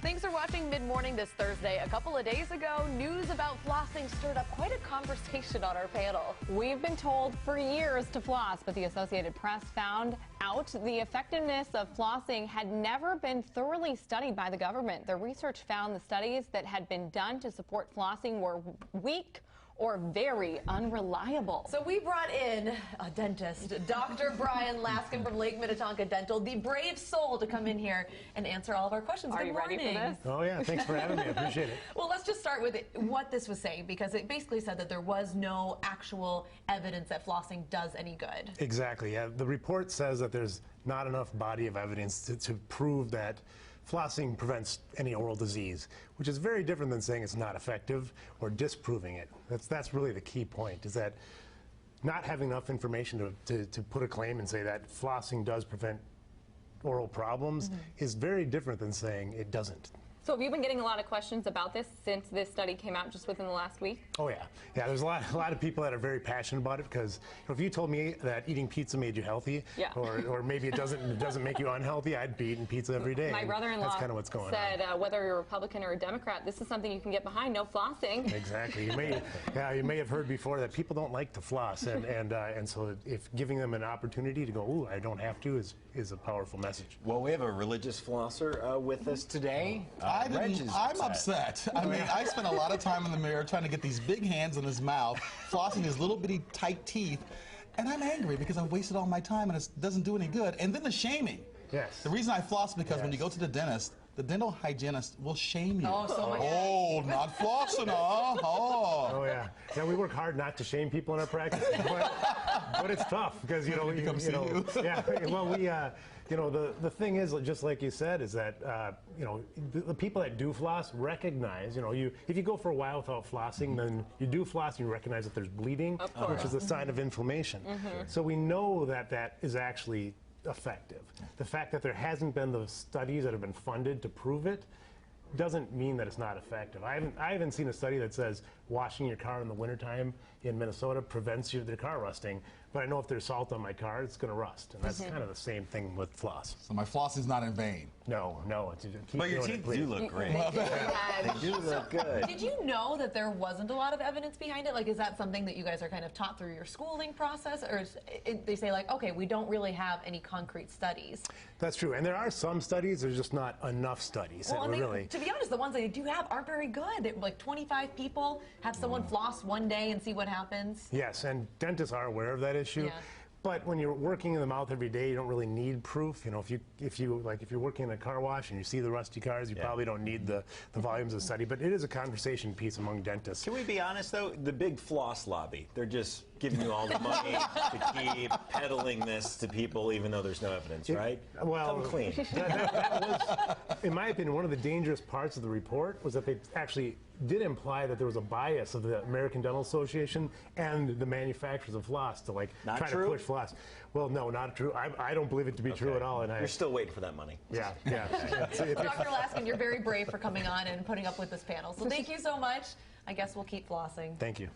Thanks for watching Mid-Morning this Thursday. A couple of days ago, news about flossing stirred up quite a conversation on our panel. We've been told for years to floss, but the Associated Press found out the effectiveness of flossing had never been thoroughly studied by the government. The research found the studies that had been done to support flossing were weak or very unreliable. So we brought in a dentist, Dr. Bryan Laskin from Lake Minnetonka Dental, the brave soul to come in here and answer all of our questions. Are you ready for this? Oh yeah, thanks for having me. I appreciate it. Well, let's just start with what this was saying, because it basically said that there was no actual evidence that flossing does any good. Exactly, yeah. The report says that there's not enough body of evidence to prove that flossing prevents any oral disease, which is very different than saying it's not effective or disproving it. That's really the key point, is that not having enough information to put a claim and say that flossing does prevent oral problems is very different than saying it doesn't. So have you been getting a lot of questions about this since this study came out just within the last week? Oh yeah, yeah. There's a lot of people that are very passionate about it, because if you told me that eating pizza made you healthy, yeah, or maybe it doesn't make you unhealtly, I'd be eating pizza every day. My brother-in-law That's kind of what's going said whether you're a Republican or a Democrat, this is something you can get behind. No flossing. Exactly. You may have heard before that people don't like to floss, and so if giving them an opportunity to go, ooh, I don't have to, is a powerful message. Well, we have a religious flosser with us today. I'm upset. I mean, I spent a lot of time in the mirror trying to get these big hands in his mouth, flossing his little bitty tight teeth, and I'm angry because I've wasted all my time and it doesn't do any good. And then the shaming. Yes. The reason I floss is because when you go to the dentist, the dental hygienist will shame you. Oh, so much. Oh, not flossing, huh? Oh yeah. Yeah, we work hard not to shame people in our practice, but it's tough because you know. Yeah. Well, we. The thing is, just like you said, is that the people that do floss recognize. If you go for a while without flossing, then you do floss and you recognize that there's bleeding, which is a sign of inflammation. So we know that is actually effective. The fact that there hasn't been the studies that have been funded to prove it doesn't mean that it's not effective. I haven't seen a study that says washing your car in the wintertime in Minnesota prevents the car rusting, but I know if there's salt on my car, it's going to rust, and that's kind of the same thing with floss. So my flossing's not in vain. No. But your teeth do look great. They do look good. Did you know that there wasn't a lot of evidence behind it? Like, is that something that you guys are kind of taught through your schooling process, or they say like, okay, we don't really have any concrete studies? That's true, and there are some studies. There's just not enough studies. Well, to be honest, the ones they do have aren't very good. Like 25 people have someone floss one day and see what happens. Yes, and dentists are aware of that issue. Yeah. But when you're working in the mouth every day, you don't really need proof. If you're working in a car wash and you see the rusty cars, you probably don't need the volumes of study. But it is a conversation piece among dentists. Can we be honest though? The big floss lobby, they're just giving you all the money to keep peddling this to people, even though there's no evidence, right? Well, come clean. That was, in my opinion, one of the dangerous parts of the report was that they actually did imply that there was a bias of the American Dental Association and the manufacturers of floss to try to push floss. Well, no, not true. I don't believe it to be true at all. And you're still waiting for that money. Yeah. Dr. Laskin, you're very brave for coming on and putting up with this panel. So thank you so much. I guess we'll keep flossing. Thank you.